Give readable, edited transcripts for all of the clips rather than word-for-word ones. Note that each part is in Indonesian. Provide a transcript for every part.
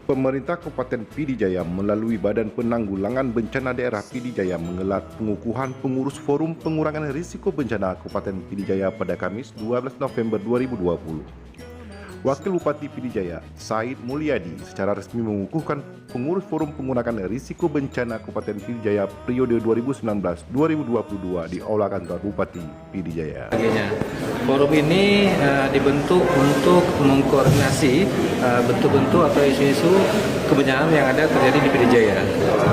Pemerintah Kabupaten Pidijaya melalui Badan Penanggulangan Bencana Daerah Pidijaya menggelar pengukuhan pengurus Forum Pengurangan Risiko Bencana Kabupaten Pidijaya pada Kamis 12 November 2020. Wakil Bupati Pidijaya, Said Mulyadi, secara resmi mengukuhkan pengurus Forum Pengurangan Risiko Bencana Kabupaten Pidijaya periode 2019-2022 di Aula Kantor Bupati Pidijaya. Forum ini dibentuk untuk mengkoordinasi bentuk-bentuk atau isu-isu kebencanaan yang ada terjadi di Pidijaya.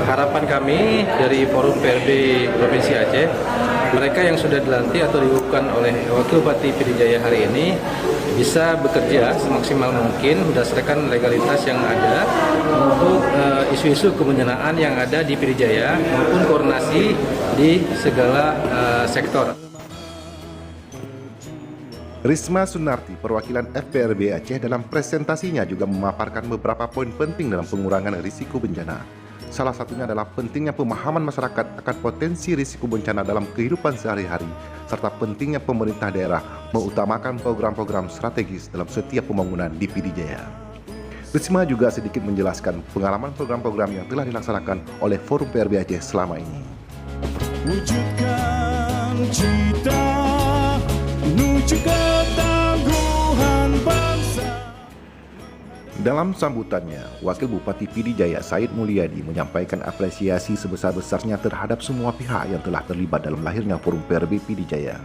Harapan kami dari Forum PRB Provinsi Aceh, mereka yang sudah dilantik atau diukuhkan oleh Wakil Bupati Pidijaya hari ini bisa bekerja semaksimal mungkin berdasarkan legalitas yang ada untuk isu-isu kebencanaan yang ada di Pidijaya maupun koordinasi di segala sektor. Risma Sunarti, perwakilan FPRB Aceh, dalam presentasinya juga memaparkan beberapa poin penting dalam pengurangan risiko bencana. Salah satunya adalah pentingnya pemahaman masyarakat akan potensi risiko bencana dalam kehidupan sehari-hari, serta pentingnya pemerintah daerah mengutamakan program-program strategis dalam setiap pembangunan di Pidijaya. Risma juga sedikit menjelaskan pengalaman program-program yang telah dilaksanakan oleh Forum PRB Aceh selama ini. Wujudkan cita menuju ketangguhan bangsa. Dalam sambutannya, Wakil Bupati Pidijaya Said Mulyadi menyampaikan apresiasi sebesar-besarnya terhadap semua pihak yang telah terlibat dalam lahirnya Forum PRB Pidijaya.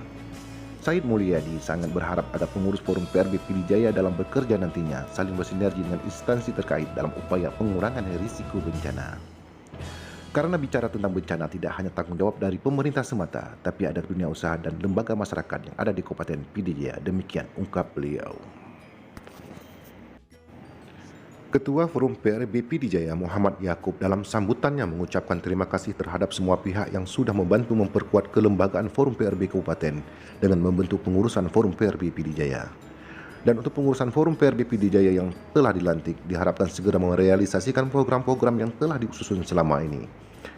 Said Mulyadi sangat berharap agar pengurus Forum PRB Pidijaya dalam bekerja nantinya saling bersinergi dengan instansi terkait dalam upaya pengurangan risiko bencana. Karena bicara tentang bencana tidak hanya tanggung jawab dari pemerintah semata, tapi ada dunia usaha dan lembaga masyarakat yang ada di Kabupaten Pidijaya, demikian ungkap beliau. Ketua Forum PRB Pidijaya Muhammad Yakub dalam sambutannya mengucapkan terima kasih terhadap semua pihak yang sudah membantu memperkuat kelembagaan Forum PRB Kabupaten dengan membentuk pengurusan Forum PRB Pidijaya. Dan untuk pengurusan Forum PRB Pidijaya yang telah dilantik, diharapkan segera merealisasikan program-program yang telah disusun selama ini.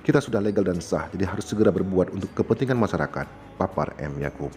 Kita sudah legal dan sah, jadi harus segera berbuat untuk kepentingan masyarakat, papar M. Yakub.